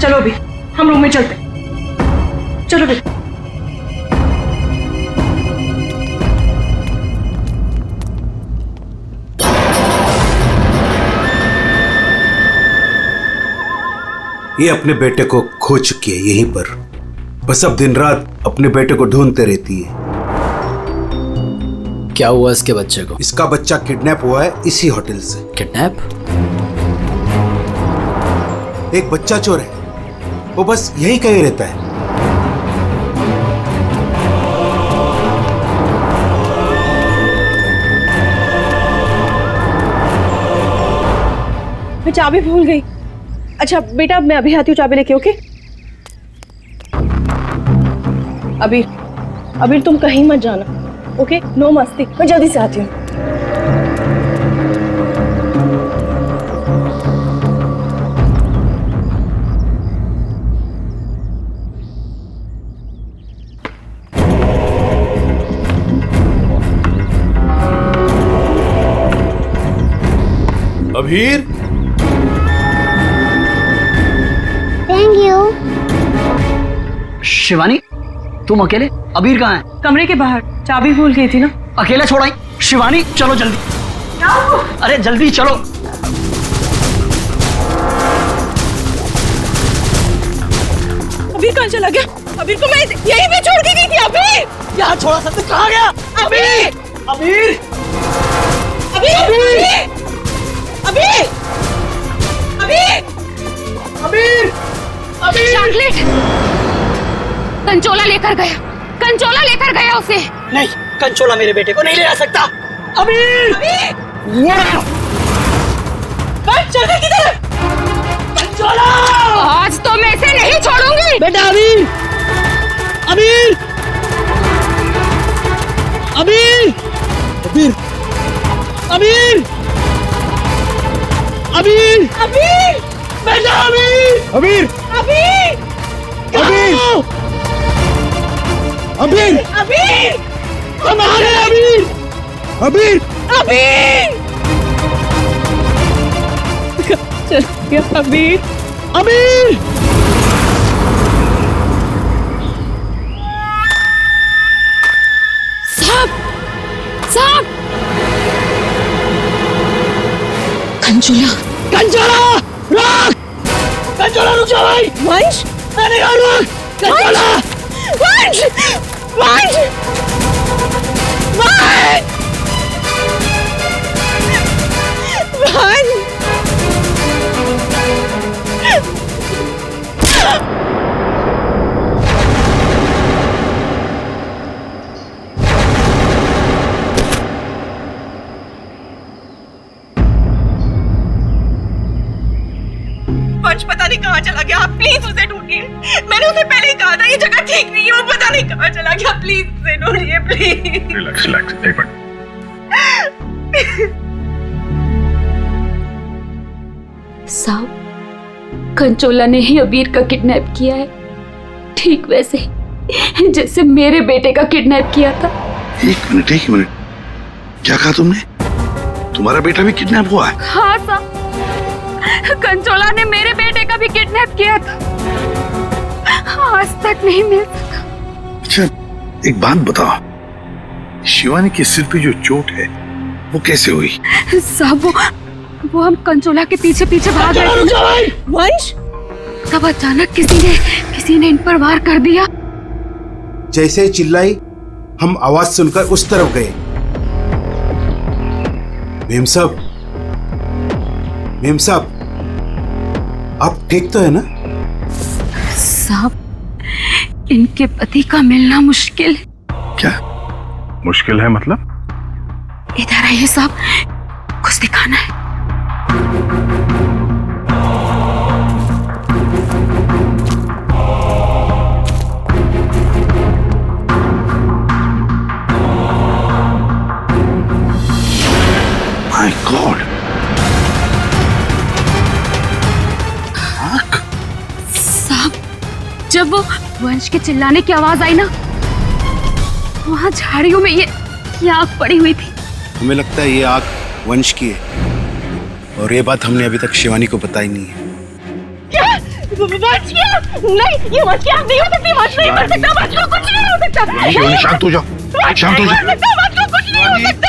चलो अभी हम रूम में चलते हैं। चलो बेटा। ये अपने बेटे को खो चुकी है यहीं पर, बस अब दिन रात अपने बेटे को ढूंढते रहती है। क्या हुआ इसके बच्चे को? इसका बच्चा किडनैप हुआ है इसी होटल से। किडनैप? एक बच्चा चोर है, वो बस यही कहीं रहता है। मैं चाबी भूल गई। अच्छा बेटा मैं अभी आती हूँ चाबी लेके। ओके अबीर तुम कहीं मत जाना। ओके नो मस्ती, मैं जल्दी से आती हूँ। अबीर, थैंक यू। शिवानी तुम अकेले? अबीर कहाँ है? कमरे के बाहर, चाबी भूल गई थी ना। अकेला छोड़ाई? शिवानी चलो जल्दी। अरे जल्दी चलो। अबीर कहाँ चला गया? अबीर को मैं यहीं पे छोड़ के गई थी। अबीर यहाँ छोड़ा सकते, कहाँ गया? अबीर अबीर अबीर अबीर अबीर अबीर अबीर। चॉकलेट कंचोला लेकर गया उसे। नहीं, कंचोला मेरे बेटे को नहीं ले आ सकता। अबीर कंचोला किधर? कंचोला आज तो मैं इसे नहीं छोड़ूंगी। बेटा। अबीर अबीर अबीर अबीर अबीर अबीर अबीर बेटा। अबीर अबीर अबीर अबीर अबीर अबीर हमारे अबीर अबीर अबीर चल गया अबीर। अबीर साहब कंचोला रुक। कंचोला रुक जा भाई। वंश मैंने कहा रुक। कंचोला वंश वंश वंश वंश पता नहीं कहाँ चला गया। आप प्लीज उसे ढूंढिए। मैंने उसे पहले ही कहा था ये जगह ठीक नहीं है। वो पता नहीं कहाँ चला गया। प्लीज उसे ढूंढिए प्लीज। रिलैक्स रिलैक्स, एक मिनट। साहब कंचोला ने ही अबीर का किडनैप किया है, ठीक वैसे ही जैसे मेरे बेटे का किडनैप किया था। एक मिनट, क्या कहा तुमने? तुम्हारा बेटा भी किडनैप हुआ है? हाँ साहब, कंचोला ने मेरे बेटे का भी किडनैप किया था, आज तक नहीं मिल सका। अच्छा एक बात बताओ, शिवानी के सिर पे जो चोट है वो कैसे हुई? साहब वो हम कंचोला के पीछे भाग रहे थे वंश, तब अचानक किसी ने इन पर वार कर दिया। जैसे ही चिल्लाई हम आवाज सुनकर उस तरफ गए। मेम साहब आप ठीक तो है ना? साहब इनके पति का मिलना मुश्किल है। क्या मुश्किल है मतलब? इधर आइए साहब, कुछ दिखाना है। माय गॉड, साहब जब वो वंश के चिल्लाने की आवाज आई ना, वहां झाड़ियों में ये आग पड़ी हुई थी। हमें लगता है ये आग वंश की है, और ये बात हमने अभी तक शिवानी को बताई नहीं है। वंश की आँख नहीं, ये वंश की आँख नहीं हो सकती, वंश नहीं मर सकता, वंश को कुछ नहीं हो सकता। शिवानी शांत हो जाओ, शांत हो जाओ। वंश को कुछ नहीं हो सकता,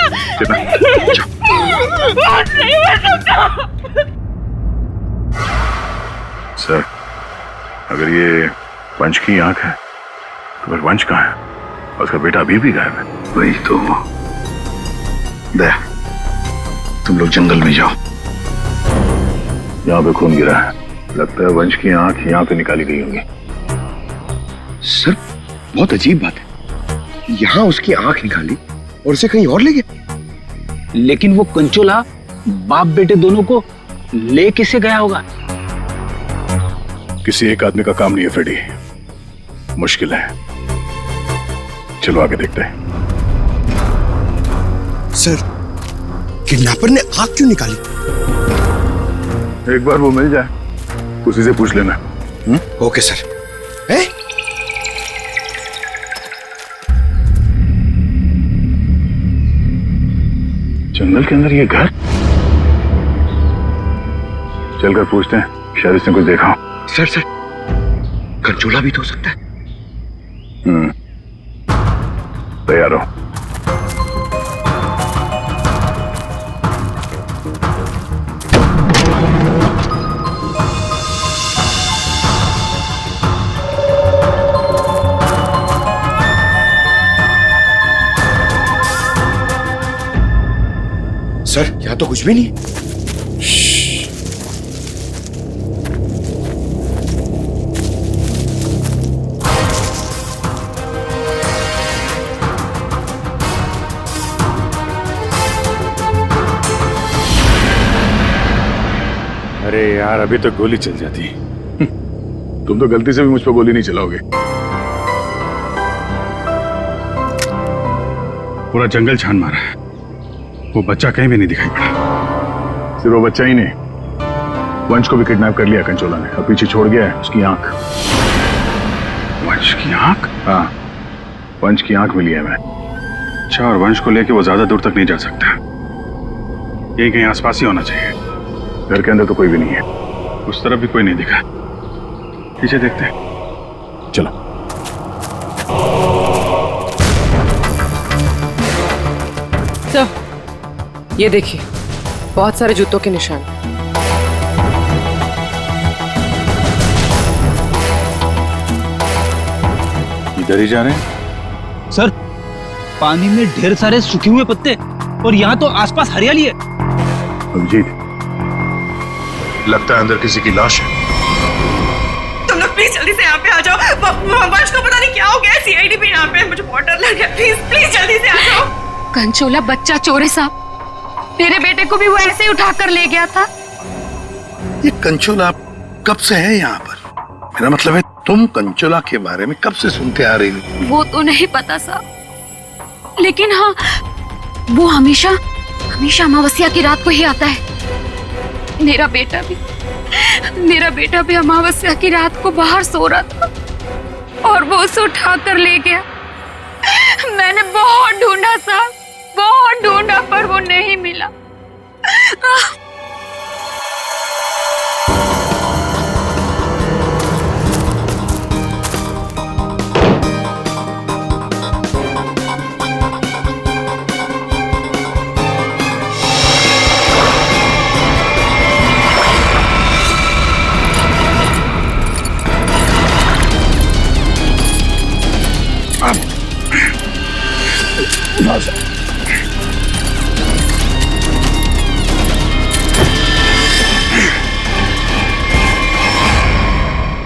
वंश नहीं मर सकता। सर, अगर ये वंश की आंख है तो फिर वंश कहाँ है? और उसका बेटा अभी भी गायब है। वही तो। दया, तुम लोग जंगल में जाओ। यहाँ पे खून गिरा है, लगता है वंश की आंख यहाँ पे निकाली गई होंगी। सर, बहुत अजीब बात है, यहाँ उसकी आंख निकाली और उसे कहीं और ले गया। लेकिन वो कंचोला बाप बेटे दोनों को ले किसे गया होगा? किसी एक आदमी का काम नहीं है फ्रेडी, मुश्किल है। चलो आगे देखते हैं। सर, किडनैपर ने आंख क्यों निकाली? एक बार वो मिल जाए उसी से पूछ लेना। Okay sir. है? जंगल के अंदर ये घर? चलकर पूछते हैं, शायद इसने कुछ देखा हो। सर, कंचोला भी तो हो सकता है। तैयार हो? सर, यहाँ तो कुछ भी नहीं है। अरे यार, अभी तो गोली चल जाती। तुम तो गलती से भी मुझ पर गोली नहीं चलाओगे। पूरा जंगल छान मारा है, वो बच्चा कहीं भी नहीं दिखाई पड़ा। सिर्फ वो बच्चा ही नहीं, वंश को भी किडनैप कर लिया कंचोला ने, और पीछे छोड़ गया है उसकी आंख। वंश की आंख? हाँ, वंश की आंख मिली है मैं। अच्छा, और वंश को लेके वो ज्यादा दूर तक नहीं जा सकता, यही कहीं आसपास ही होना चाहिए। घर के अंदर तो कोई भी नहीं है, उस तरफ भी कोई नहीं दिखा। पीछे देखते हैं, चलो। सर, ये देखिए, बहुत सारे जूतों के निशान। इधर ही जा रहे हैं। सर, पानी में ढेर सारे सूखे हुए पत्ते और यहाँ तो आसपास हरियाली है। अभिजीत, लगता है अंदर किसी की लाश है। तुम लोग प्लीज जल्दी से यहाँ पे आ जाओ। वंश को पता नहीं क्या हो गया, सीआईडी भी यहाँ पे है, मुझे बहुत डर लग गया। प्लीज जल्दी से आ जाओ। कंचोला बच्चा चोर है साहब, मेरे बेटे को भी वो ऐसे ही उठा कर ले गया था। ये कंचोला कब से है यहाँ पर? मेरा मतलब है, तुम कंचोला के बारे में कब से सुनते आ रही हो? वो तो नहीं पता साहब, लेकिन हाँ, वो हमेशा अमावस्या की रात को ही आता है। मेरा बेटा भी अमावस्या की रात को बाहर सो रहा था और वो उसे उठा कर ले गया। मैंने बहुत ढूंढा साहब, बहुत ढूंढा, पर वो नहीं मिला।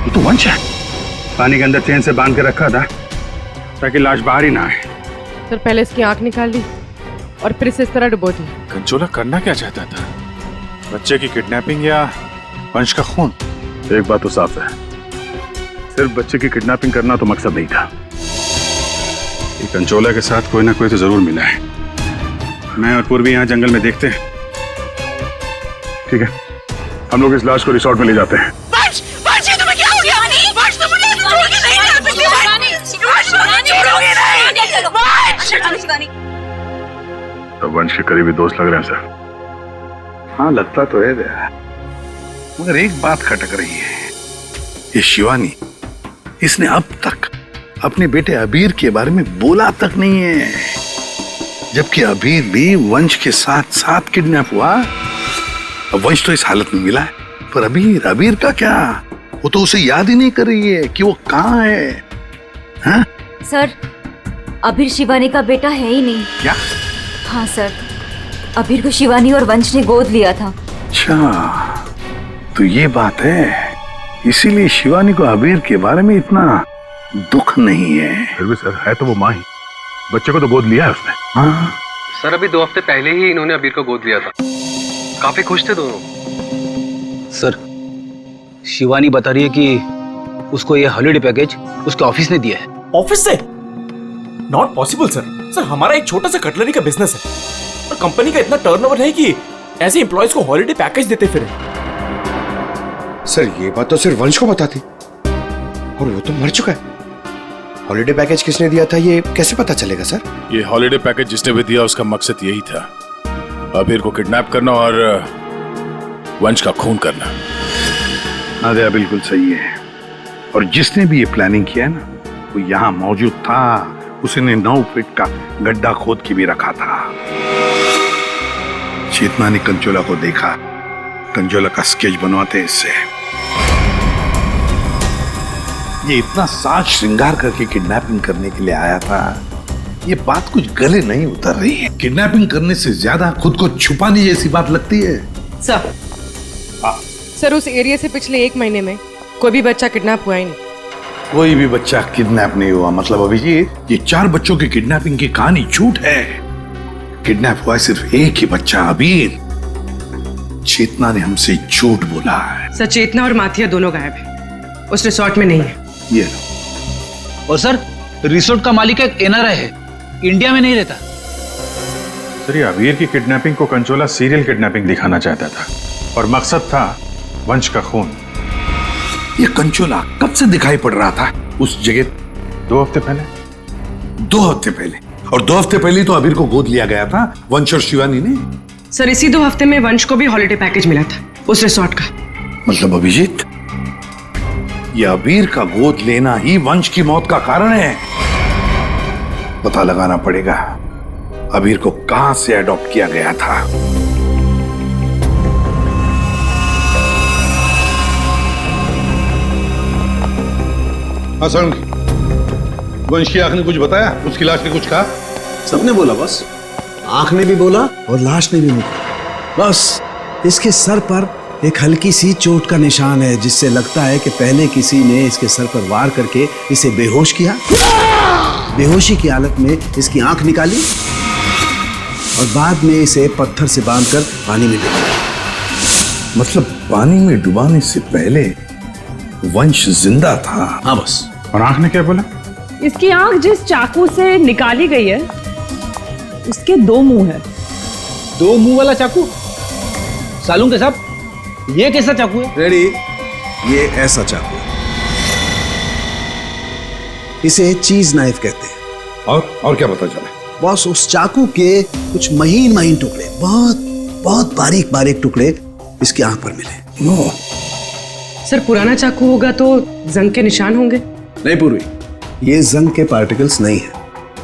तो वंश है, पानी के अंदर चेन से बांध के रखा था ताकि लाश बाहर ही ना आए। सर, पहले इसकी आंख निकाल ली और फिर इसे इस तरह डुबो दी। कंचोला करना क्या चाहता था? बच्चे की किडनैपिंग या वंश का खून? एक बात तो साफ है, सिर्फ बच्चे की किडनैपिंग करना तो मकसद नहीं था। ये कंचोला के साथ कोई ना कोई तो जरूर मिला है। मैं और पूर्वी यहाँ जंगल में देखते हैं। ठीक है, हम लोग इस लाश को रिसोर्ट में ले जाते हैं। तो वंश के करीबी दोस्त लग रहे हैं सर। हाँ, लगता तो है दया, मगर एक बात खटक रही है। ये शिवानी, इसने अब तक अपने बेटे अबीर के बारे में बोला तक नहीं है, जबकि अबीर भी वंश के साथ साथ किडनैप हुआ। अब वंश तो इस हालत में मिला है, पर अबीर का क्या? वो तो उसे याद ही नहीं कर रही है कि वो कहाँ है। हाँ? सर, अबीर शिवानी का बेटा है ही नहीं। क्या? हाँ सर, अबीर को शिवानी और वंश ने गोद लिया था। अच्छा, तो ये बात है, इसीलिए शिवानी को अबीर के बारे में इतना दुख नहीं है। फिर भी सर, है तो वो माँ ही, बच्चे को तो गोद लिया है उसने। हाँ सर, अभी 2 हफ्ते पहले ही इन्होंने अबीर को गोद लिया था। काफी खुश थे दोनों। सर, शिवानी बता रही है कि उसको ये हॉलिडे पैकेज उसके ऑफिस ने दिया है। ऑफिस से? Not possible sir. सर, हमारा एक छोटा सा कटलरी का बिजनेस है और कंपनी का इतना टर्नओवर है कि ऐसे एम्प्लॉयज को हॉलिडे पैकेज देते फिरे। सर, ये बात तो सिर्फ वंश को पता थी, और वो तो मर चुका है। हॉलिडे पैकेज किसने दिया था ये कैसे पता चलेगा सर? ये हॉलिडे पैकेज जिसने भी दिया उसका मकसद यही था, अबीर को किडनैप करना और वंश का खून करना। नादिया बिल्कुल सही है, और जिसने भी ये प्लानिंग किया है ना, वो यहाँ मौजूद था। उसने 9 फीट का गड्ढा खोद के भी रखा था। चेतना ने कंचोला को देखा, कंचोला का स्केच बनवाते इससे। ये इतना साज श्रृंगार करके किडनैपिंग करने के लिए आया था, ये बात कुछ गले नहीं उतर रही है। किडनैपिंग करने से ज्यादा खुद को छुपाने जैसी बात लगती है। सर, उस एरिया से पिछले 1 महीने में कोई भी बच्चा किडनैप हुआ ही नहीं। कोई भी बच्चा किडनैप नहीं हुआ मतलब अभिजीत, ये 4 बच्चों की किडनैपिंग की कहानी झूठ है। किडनैप हुआ सिर्फ एक ही बच्चा, अबीर। चेतना ने हमसे झूठ बोला है। सर, चेतना और माथिया दोनों गायब है, उस रिसोर्ट में नहीं है। ये लो। और सर, रिसोर्ट का मालिक एक एनआरआई है, इंडिया में नहीं रहता। सर, ये अबीर की किडनैपिंग को कंचोला सीरियल किडनैपिंग दिखाना चाहता था, और मकसद था वंश का खून। ये कंचोला कब से दिखाई पड़ रहा था उस जगह? 2 हफ्ते पहले। 2 हफ्ते पहले? और 2 हफ्ते पहले तो अबीर को गोद लिया गया था वंश और शिवानी ने। सर, इसी 2 हफ्ते में वंश को भी हॉलिडे पैकेज मिला था उस रिसोर्ट का। मतलब अभिजीत, ये अबीर का गोद लेना ही वंश की मौत का कारण है। पता लगाना पड़ेगा अबीर को कहां से अडॉप्ट किया गया था। असम, वंश की आंख ने कुछ बताया? उसकी लाश ने कुछ कहा? सबने बोला बस, आंख ने भी बोला और लाश ने भी बोला। बस इसके सर पर एक हल्की सी चोट का निशान है, जिससे लगता है कि पहले किसी ने इसके सर पर वार करके इसे बेहोश किया। बेहोशी की हालत में इसकी आंख निकाली और बाद में इसे पत्थर से बांधकर पानी में डुबाया। मतलब पानी में डुबाने से पहले वंश जिंदा था? हाँ बस। और आंख ने क्या बोला? इसकी आंख जिस चाकू से निकाली गई है उसके 2 मुंह है। 2 मुंह वाला चाकू? सालून के साहब, ये कैसा चाकू है? रेडी, ये ऐसा चाकू है, इसे चीज नाइफ कहते हैं। और क्या पता चला? बॉस, उस चाकू के कुछ महीन महीन टुकड़े, बहुत बहुत बारीक बारीक टुकड़े इसकी आंख पर मिले। नो सर, पुराना चाकू होगा तो जंग के निशान होंगे। नहीं पूर्वी, ये जंग के पार्टिकल्स नहीं है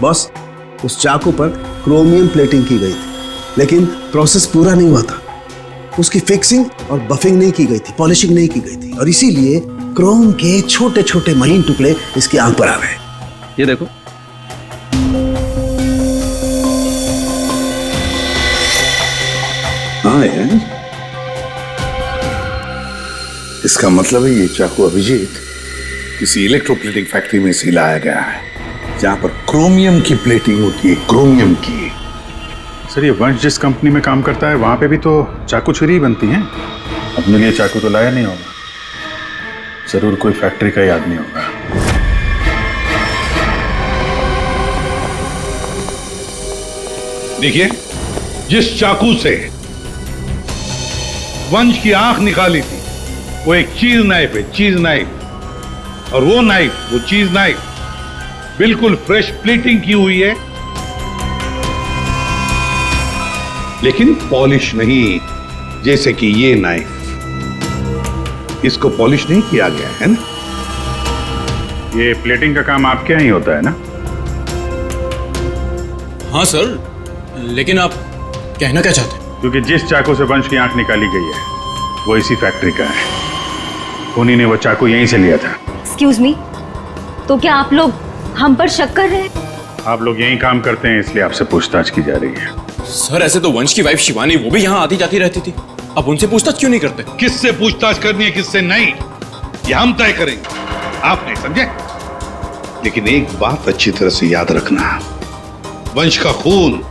बॉस। उस चाकू पर क्रोमियम प्लेटिंग की गई थी, लेकिन प्रोसेस पूरा नहीं हुआ था। उसकी फिक्सिंग और बफिंग नहीं की गई थी, पॉलिशिंग नहीं की गई थी, और इसीलिए क्रोम के छोटे छोटे महीन टुकड़े इसकी आंख पर आ गए। ये देखो। हाँ यार, इसका मतलब है ये चाकू अभिजीत किसी इलेक्ट्रोप्लेटिंग फैक्ट्री में से लाया गया है, जहां पर क्रोमियम की प्लेटिंग होती है, क्रोमियम की। सर, ये वंश जिस कंपनी में काम करता है वहां पे भी तो चाकू छुरी ही बनती हैं। अपने लिए चाकू तो लाया नहीं होगा, जरूर कोई फैक्ट्री का ही आदमी होगा। देखिए, जिस चाकू से वंश की आंख निकाली थी वो एक चीज नाइफ है, चीज नाइफ। और वो नाइफ, वो चीज नाइफ बिल्कुल फ्रेश प्लेटिंग की हुई है, लेकिन पॉलिश नहीं, जैसे कि ये नाइफ। इसको पॉलिश नहीं किया गया है ना। ये प्लेटिंग का काम आपके यहाँ ही होता है ना? हाँ सर, लेकिन आप कहना क्या चाहते हैं? क्योंकि जिस चाकू से वंश की आंख निकाली गई है वो इसी फैक्ट्री का है। उन्हीं ने वो चाकू यहीं से लिया था। एक्सक्यूज मी, तो क्या आप लोग हम पर शक कर रहे हैं? आप लोग यहीं काम करते हैं इसलिए आपसे पूछताछ की जा रही है। सर ऐसे तो वंश की वाइफ शिवानी वो भी यहाँ आती जाती रहती थी, अब उनसे पूछताछ क्यों नहीं करते? किससे पूछताछ करनी है किससे नहीं ये हम तय करेंगे, आप नहीं समझे? लेकिन एक बात अच्छी तरह से याद रखना, वंश का खून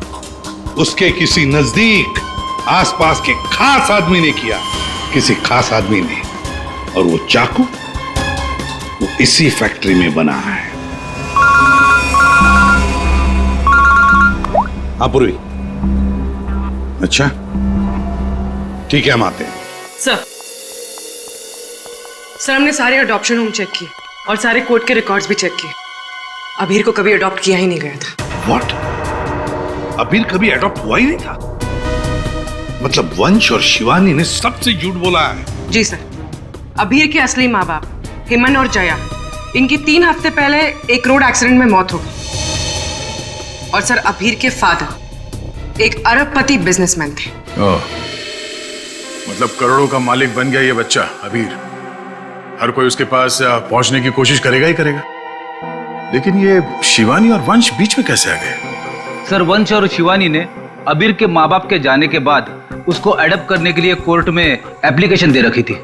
उसके किसी नजदीक आसपास के खास आदमी ने किया, किसी खास आदमी ने, और वो चाकू वो इसी फैक्ट्री में बना है। हाँ पूर्वी, अच्छा ठीक है हम आते हैं। सर हमने सारे अडॉप्शन होम चेक किए और सारे कोर्ट के रिकॉर्ड्स भी चेक किए। अबीर को कभी अडॉप्ट किया ही नहीं गया था। व्हाट? अबीर कभी अडॉप्ट हुआ ही नहीं था? मतलब वंश और शिवानी ने सबसे झूठ बोला है? जी सर, अबीर के असली माँ बाप हेमन और जया, इनकी 3 हफ्ते पहले एक रोड एक्सीडेंट में मौत हो गई। और सर अबीर के फादर एक अरबपति बिजनेसमैन थे। मतलब करोड़ों का मालिक बन गया ये बच्चा अबीर। हर कोई उसके पास पहुंचने की कोशिश करेगा ही करेगा। लेकिन ये शिवानी और वंश बीच में कैसे आ गए? सर वंश और शिवानी ने अबीर के माँ बाप के जाने के बाद उसको अडॉप्ट करने के लिए कोर्ट में एप्लीकेशन दे रखी थी।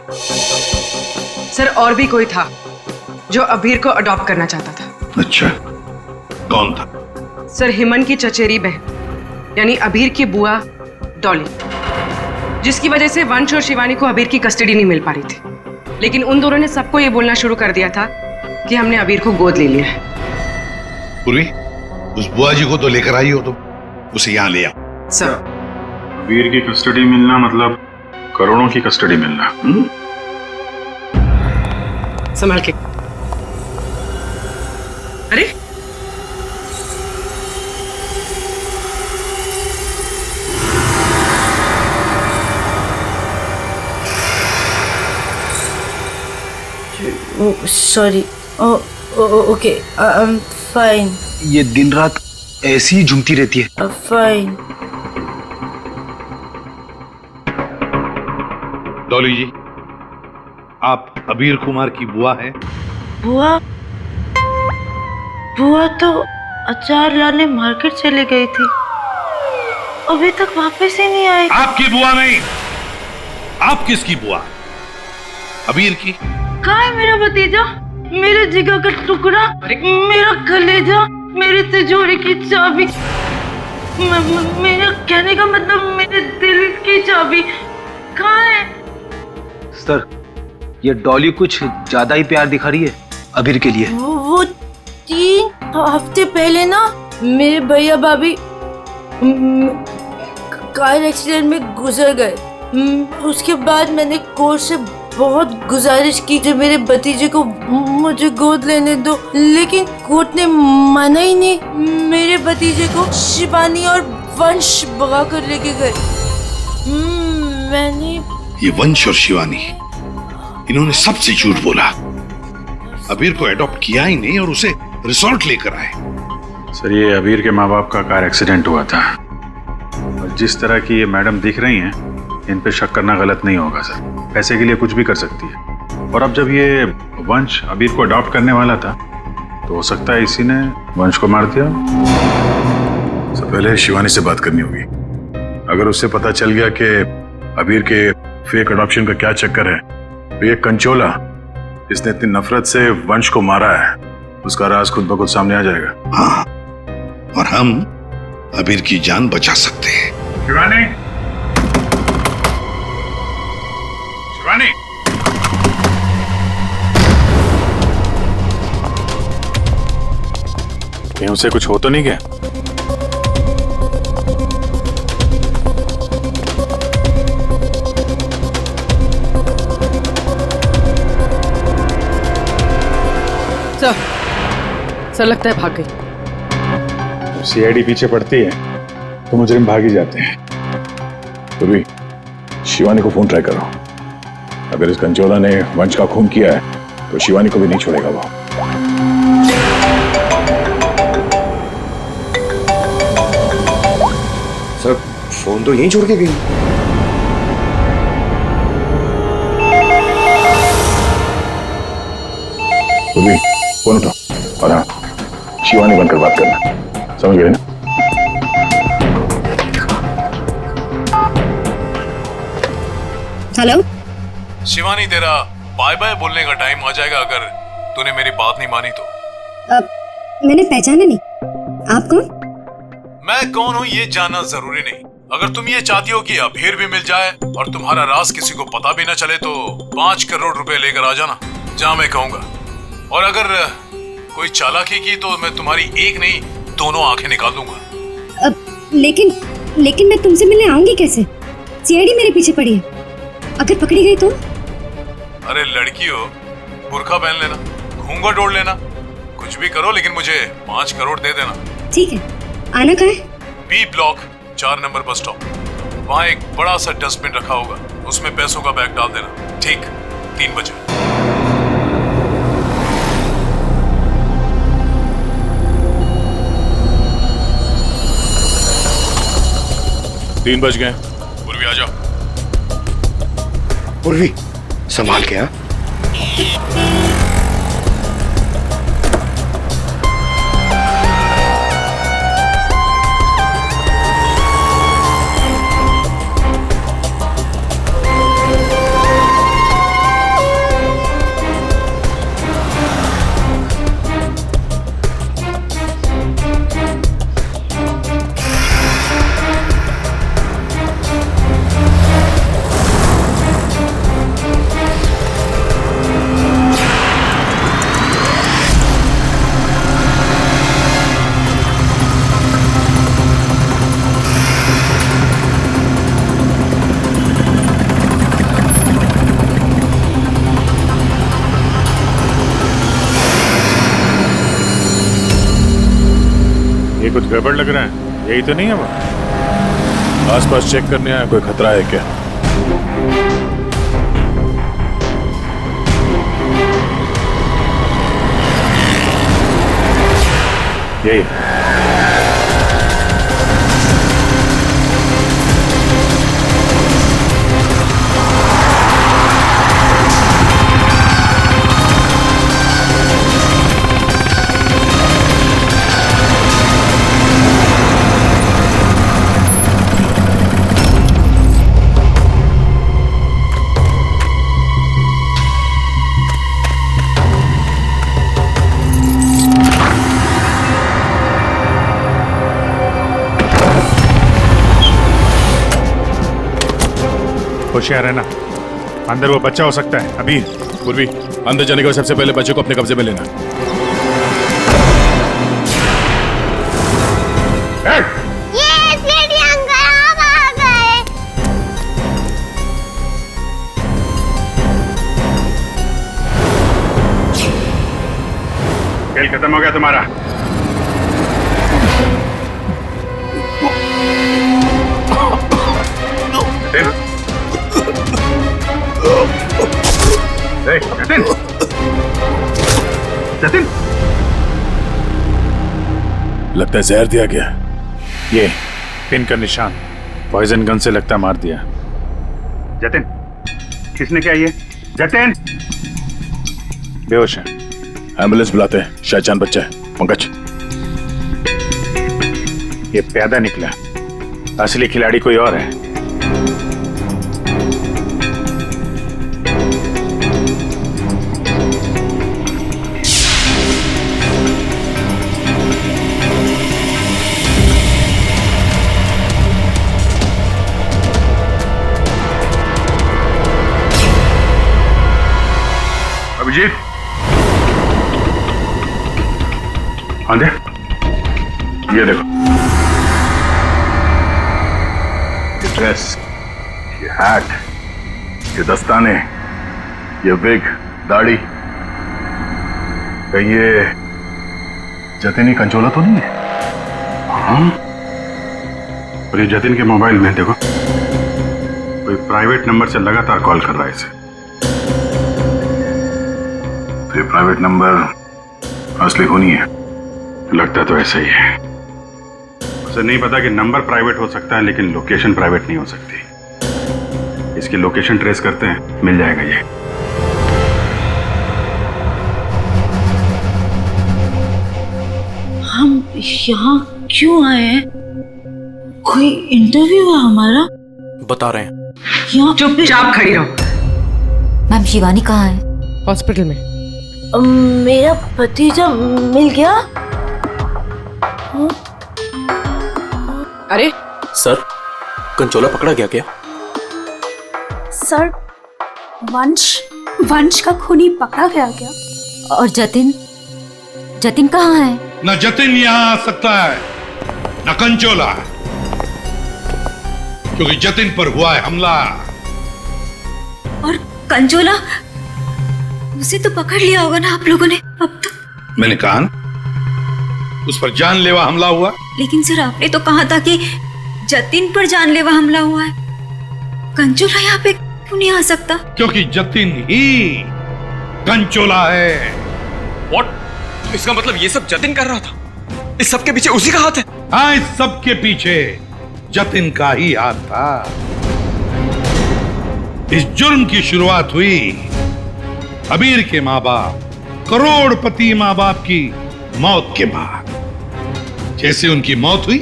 सर और भी कोई था जो अबीर को अडॉप्ट करना चाहता था। अच्छा, कौन था? सर हेमन की चचेरी बहन यानी अबीर की बुआ डॉली, जिसकी वजह से वंश और शिवानी को अबीर की कस्टडी नहीं मिल पा रही थी। लेकिन उन दोनों ने सबको ये बोलना शुरू कर दिया था कि हमने अबीर को गोद ले लिया है। पूर्वी, उस बुआ जी को तो लेकर आई हो तुम, उसे यहाँ ले आओ। सर अबीर की कस्टडी मिलना मतलब करोड़ों की कस्टडी मिलना। संभाल के। अरे sorry, okay, I am fine. ये दिन रात ऐसी ही झूमती रहती है। फाइन। डॉली जी, आप अबीर कुमार की बुआ हैं? बुआ? बुआ तो अचार लाने मार्केट चली गई थी, अभी तक वापस ही नहीं आई। आपकी बुआ नहीं, आप किसकी बुआ? अबीर की? कहाँ है मेरा भतीजा, मेरे जिगर का टुकड़ा, मेरा कलेजा, मेरी तिजोरी की चाबी, मेरा कहने का मतलब मेरे दिल की चाबी कहाँ है? सर ये डॉली कुछ ज्यादा ही प्यार दिखा रही है अबीर के लिए। वो 3 हफ्ते पहले ना मेरे भैया भाभी कार एक्सीडेंट में गुजर गए। उसके बाद मैंने कोर्ट से बहुत गुजारिश की कि मेरे भतीजे को मुझे गोद लेने दो, लेकिन कोर्ट ने माना ही नहीं। मेरे भतीजे को शिवानी और वंश भगा कर लेके गए। मैंने ये वंश और शिवानी इन्होंने सबसे झूठ बोला। अबीर को एडॉप्ट किया ही नहीं और उसे रिसोर्ट लेकर आए। सर ये अबीर के माँ बाप का कार एक्सीडेंट हुआ था और जिस तरह की ये मैडम दिख रही हैं, इन पे शक करना गलत नहीं होगा सर। पैसे के लिए कुछ भी कर सकती है। और अब जब ये वंश अबीर को अडॉप्ट करने वाला था तो हो सकता है इसी ने वंश को मार दिया। सबसे पहले शिवानी से बात करनी होगी। अगर उससे पता चल गया कि अबीर के फेक अडॉप्शन का क्या चक्कर है तो ये कंचोला जिसने इतनी नफरत से वंश को मारा है उसका राज खुद ब खुद सामने आ जाएगा। हाँ, और हम अबीर की जान बचा सकते हैं। शिवानी, शिवानी, कहीं उसे कुछ हो तो नहीं गया? सर लगता है भाग गई। सीआईडी पीछे पड़ती है तो मुजरिम भाग ही जाते हैं। तो भी शिवानी को फोन ट्राई करो। अगर इस कंचोला ने वंश का खून किया है तो शिवानी को भी नहीं छोड़ेगा वो। सर फोन तो यहीं छोड़ के गई। पूर्वी फोन उठाओ और हाँ शिवानी बनकर बात करना, समझ गए ना? हेलो शिवानी, तेरा बाय बाय बोलने का टाइम आ जाएगा अगर तूने मेरी बात नहीं मानी तो। मैंने पहचाना नहीं, आप कौन? मैं कौन हूँ ये जानना जरूरी नहीं। अगर तुम ये चाहती हो कि अभीर भी मिल जाए और तुम्हारा राज किसी को पता भी ना चले तो 5 करोड़ रुपए लेकर आ जाना जहाँ मैं कहूँगा। और अगर कोई चालाकी की तो मैं तुम्हारी एक नहीं 2 आंखें निकाल दूंगा। लेकिन मैं तुमसे मिलने आऊंगी कैसे? सीआईडी मेरे पीछे पड़ी है, अगर पकड़ी गई तो? अरे लड़की हो, बुर्का पहन लेना, घूंघट ओढ़ लेना, कुछ भी करो लेकिन मुझे 5 करोड़ दे देना। ठीक है, आना कहाँ है? B block 4 number bus stop. वहाँ एक बड़ा सा डस्टबिन रखा होगा, उसमें पैसों का बैग डाल देना, ठीक 3 बजे। 3 बज गए। पूर्वी आ जाओ। पूर्वी संभाल के। हाँ कुछ गड़बड़ लग रहा है, यही तो नहीं है वो? आसपास चेक करने आया, कोई खतरा है क्या? यही होशियार रहना, अंदर वो बच्चा हो सकता है। अभी पूर्वी, अंदर जाने के बाद सबसे पहले बच्चे को अपने कब्जे में लेना। खेल खत्म हो गया तुम्हारा। जतिन, जतिन, लगता है जहर दिया गया। ये पिन का निशान पॉइजन गन से लगता मार दिया। जतिन, किसने क्या ये? जतिन बेहोश है, एम्बुलेंस बुलाते हैं, शायद जान बच्चा है। पंकज, ये प्यादा निकला, असली खिलाड़ी कोई और है। अभिजीत, आंधे, ये देखो, ये ड्रेस, ये हैट, ये दस्ताने, ये विग, दाढ़ी, कहीं ये जतिन कंचोला तो नहीं है? हाँ, और ये जतिन के मोबाइल में देखो, कोई प्राइवेट नंबर से लगातार कॉल कर रहा है इसे। ये प्राइवेट नंबर असली होनी है, लगता तो ऐसा ही है। उसे नहीं पता कि नंबर प्राइवेट हो सकता है लेकिन लोकेशन प्राइवेट नहीं हो सकती। इसकी लोकेशन ट्रेस करते हैं, मिल जाएगा ये। हम यहाँ क्यों आए हैं? कोई इंटरव्यू है हमारा? बता रहे हैं। यहाँ चुपचाप खड़ी रहो। मैम शिवानी कहाँ है? हॉस्पिटल में। मेरा भतीजा मिल गया? अरे सर, कंचोला पकड़ा गया क्या? सर, वंश का खूनी पकड़ा गया क्या? और जतिन कहाँ है? न जतिन यहाँ आ सकता है न कंचोला, क्योंकि जतिन पर हुआ है हमला। और कंचोला, उसे तो पकड़ लिया होगा ना आप लोगों ने अब तो? मैंने कहा ना, उस पर जानलेवा हमला हुआ। लेकिन सर आपने तो कहा था कि जतिन पर जानलेवा हमला हुआ है। कंचोला यहाँ पे क्यों नहीं आ सकता? क्योंकि जतिन ही कंचोला है। What? तो इसका मतलब ये सब जतिन कर रहा था? इस सब के पीछे उसी का हाथ है? हाँ, इस सब के पीछे जतिन का ही हाथ था। इस जुर्म की शुरुआत हुई अबीर के माँ बाप, करोड़पति माँ बाप की मौत के बाद। जैसे उनकी मौत हुई,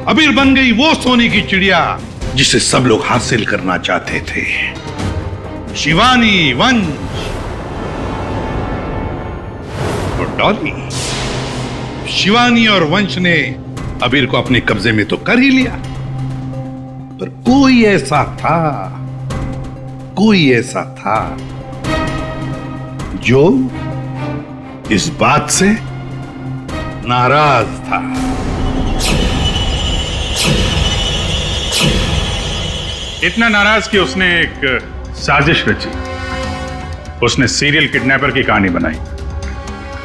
अबीर बन गई वो सोने की चिड़िया जिसे सब लोग हासिल करना चाहते थे। शिवानी, वंश और डॉली। शिवानी और वंश ने अबीर को अपने कब्जे में तो कर ही लिया, पर कोई ऐसा था जो इस बात से नाराज था। इतना नाराज कि उसने एक साजिश रची। उसने सीरियल किडनैपर की कहानी बनाई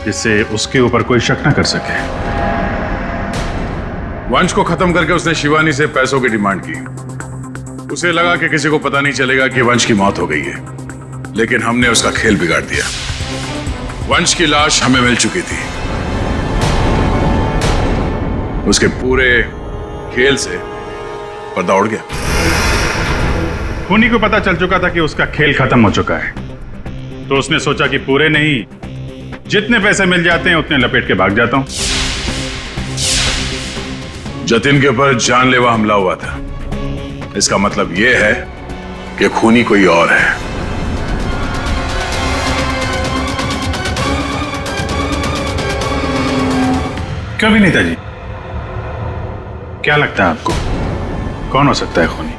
जिससे उसके ऊपर कोई शक न कर सके। वंश को खत्म करके उसने शिवानी से पैसों की डिमांड की। उसे लगा कि किसी को पता नहीं चलेगा कि वंश की मौत हो गई है, लेकिन हमने उसका खेल बिगाड़ दिया। वंश की लाश हमें मिल चुकी थी। उसके पूरे खेल से पर्दा उड़ गया। खूनी को पता चल चुका था कि उसका खेल खत्म हो चुका है, तो उसने सोचा कि पूरे नहीं, जितने पैसे मिल जाते हैं उतने लपेट के भाग जाता हूं। जतिन के ऊपर जानलेवा हमला हुआ था। इसका मतलब यह है कि खूनी कोई और है। क्यों विनीता जी, क्या लगता है आपको कौन हो सकता है खूनी?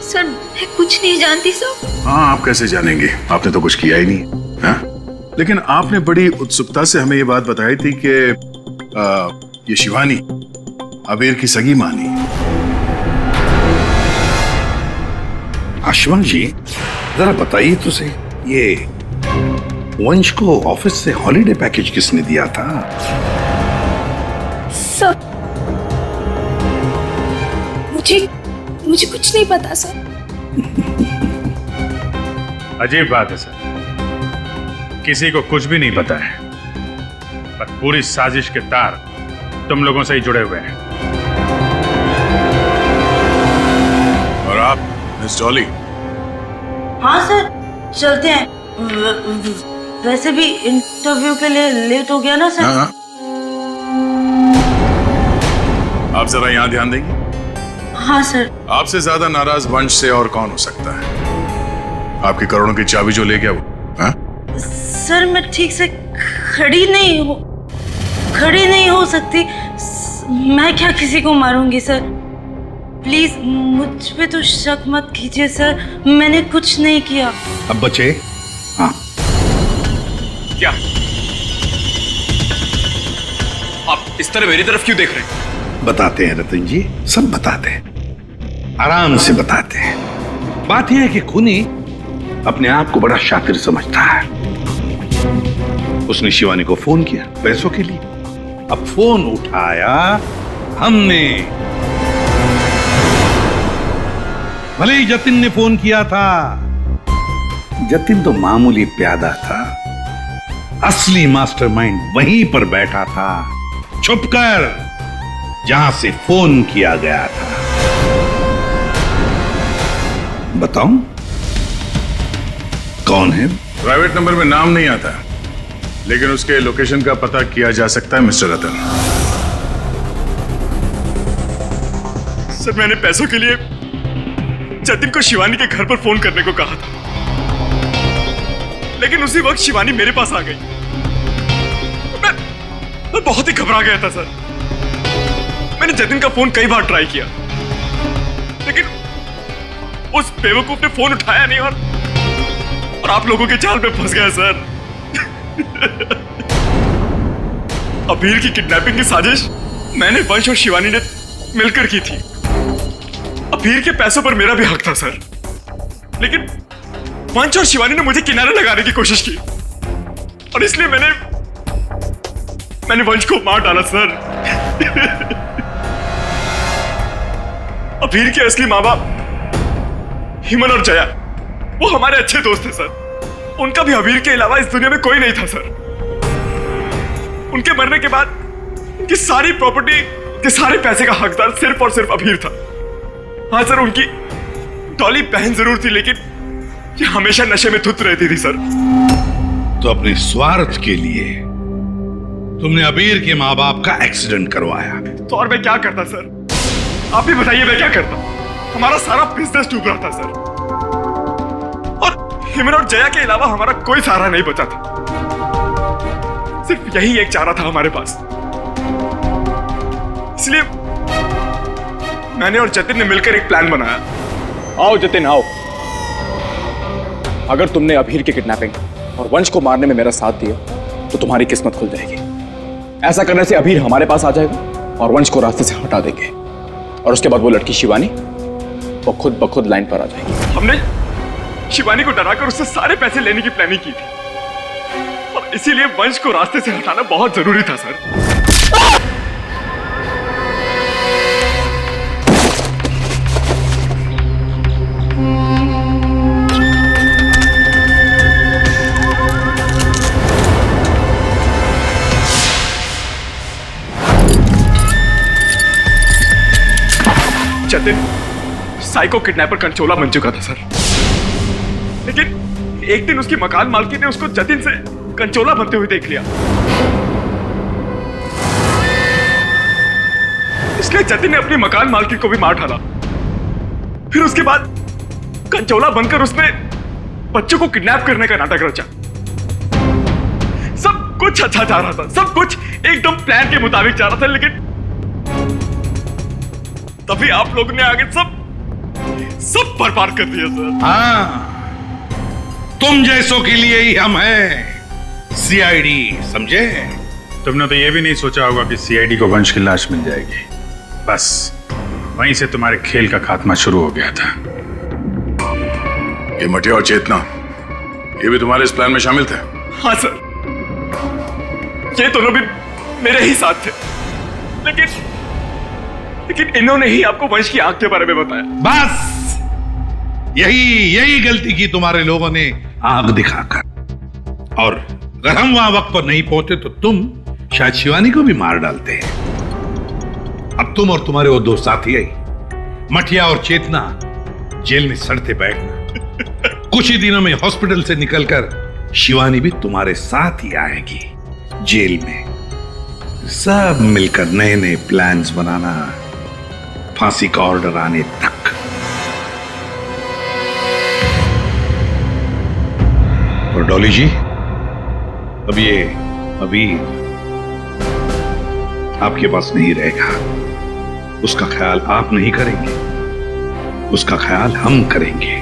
सर मैं कुछ नहीं जानती सर। हाँ, आप कैसे जानेंगे? आपने तो कुछ किया ही नहीं। हाँ? लेकिन आपने बड़ी उत्सुकता से हमें ये बात बताई थी कि ये शिवानी अबीर की सगी मानी। आशुमान जी, जरा बताइए तो सही, ये वंश को ऑफिस से हॉलिडे पैकेज किसने दिया था? सर, मुझे कुछ नहीं पता सर। अजीब बात है सर, किसी को कुछ भी नहीं पता है, पर पूरी साजिश के तार तुम लोगों से ही जुड़े हुए हैं। और आप मिस डॉली? हाँ सर, चलते हैं। वैसे भी इंटरव्यू के लिए लेट हो गया ना सर। हाँ। आप जरा यहाँ ध्यान देंगे? हाँ सर। आपसे ज्यादा नाराज वंश से और कौन हो सकता है? आपकी करोड़ों की चाबी जो ले गया वो। हाँ? सर मैं ठीक से खड़ी नहीं हो सकती। मैं क्या किसी को मारूंगी सर? प्लीज मुझ पे तो शक मत कीजिए सर, मैंने कुछ नहीं किया। अब बचे? हाँ। क्या आप इस तरह मेरी तरफ क्यों देख रहे हैं? बताते हैं रतन जी, सब बताते हैं, आराम से बताते हैं। बात यह है कि खूनी अपने आप को बड़ा शातिर समझता है। उसने शिवानी को फोन किया पैसों के लिए। अब फोन उठाया हमने। भले ही जतिन ने फोन किया था, जतिन तो मामूली प्यादा था, असली मास्टरमाइंड वहीं पर बैठा था छुपकर जहां से फोन किया गया था। बताऊं कौन है? प्राइवेट नंबर में नाम नहीं आता, लेकिन उसके लोकेशन का पता किया जा सकता है मिस्टर रतन। सर मैंने पैसों के लिए जतिन को शिवानी के घर पर फोन करने को कहा था, लेकिन उसी वक्त शिवानी मेरे पास आ गई। मैं बहुत ही घबरा गया था सर। मैंने जतिन का फोन कई बार ट्राई किया, लेकिन उस बेवकूफ ने फोन उठाया नहीं और आप लोगों के जाल में फंस गया सर। अबीर की किडनैपिंग की साजिश मैंने, वंश और शिवानी ने मिलकर की थी। अबीर के पैसों पर मेरा भी हक था सर, लेकिन वंश और शिवानी ने मुझे किनारे लगाने की कोशिश की और इसलिए मैंने वंश को मार डाला सर। अबीर के असली माँ बाप हिमन और जया, वो हमारे अच्छे दोस्त थे सर। उनका भी अबीर के अलावा इस दुनिया में कोई नहीं था सर। उनके मरने के बाद उनकी सारी प्रॉपर्टी के सारे पैसे का हकदार सिर्फ और सिर्फ अबीर था। हाँ सर, उनकी डॉली बहन जरूर थी, लेकिन ये हमेशा नशे में धुत रहती थी सर। तो अपने स्वार्थ के लिए तुमने अबीर के माँ बाप का एक्सीडेंट करवाया। तो और मैं क्या करता सर? आप ही बताइए मैं क्या करता? हमारा सारा बिजनेस डूब रहा था सर, और हिमन और जया के अलावा हमारा कोई सहारा नहीं बचा था। सिर्फ यही एक चारा था हमारे पास, इसलिए मैंने और जतिन ने मिलकर एक प्लान बनाया। आओ जतिन आओ। अगर तुमने अबीर की किडनैपिंग और वंश को मारने में मेरा साथ दिया तो तुम्हारी किस्मत खुल जाएगी। ऐसा करने से अबीर हमारे पास आ जाएगा और वंश को रास्ते से हटा देंगे, और उसके बाद वो लड़की शिवानी वो खुद ब खुद लाइन पर आ जाएगी। हमने शिवानी को डराकर उससे सारे पैसे लेने की प्लानिंग की थी, और इसीलिए वंश को रास्ते से हटाना बहुत जरूरी था सर। जतिन साइको किडनैपर कंचोला बन चुका था सर, लेकिन एक दिन उसकी मकान मालकी ने उसको जतिन से कंचोला बनते हुए देख लिया। इसलिए जतिन ने अपनी मकान मालकी को भी मार डाला। फिर उसके बाद कंचोला बनकर उसने बच्चों को किडनैप करने का नाटक रचा। सब कुछ अच्छा जा रहा था, सब कुछ एकदम प्लान के मुताबिक जा रहा था, लेकिन तभी आप लोगों ने आगे सब बर्बाद कर दिया सर। हाँ, तुम जैसों के लिए ही हम हैं सीआईडी, समझे? तुमने तो ये भी नहीं सोचा होगा कि सीआईडी को वंश की लाश मिल जाएगी। बस वहीं से तुम्हारे खेल का खात्मा शुरू हो गया था। ये मटिया और चेतना, ये भी तुम्हारे इस प्लान में शामिल थे? हाँ सर, ये दोनों भी मेरे ही साथ थे, लेकिन इन्होंने ही आपको वंश की आंख के बारे में बताया। बस यही गलती की तुम्हारे लोगों ने, आंख दिखाकर। और अगर हम वहां वक्त पर नहीं पहुंचे तो तुम शायद शिवानी को भी मार डालते। अब तुम और तुम्हारे वो दो साथी आई मटिया और चेतना जेल में सड़ते बैठना। कुछ ही दिनों में हॉस्पिटल से निकलकर शिवानी भी तुम्हारे साथ ही आएगी जेल में। सब मिलकर नए नए प्लान्स बनाना, फांसी का ऑर्डर आने तक। और डॉली जी, अब ये अबीर आपके पास नहीं रहेगा। उसका ख्याल आप नहीं करेंगे, उसका ख्याल हम करेंगे।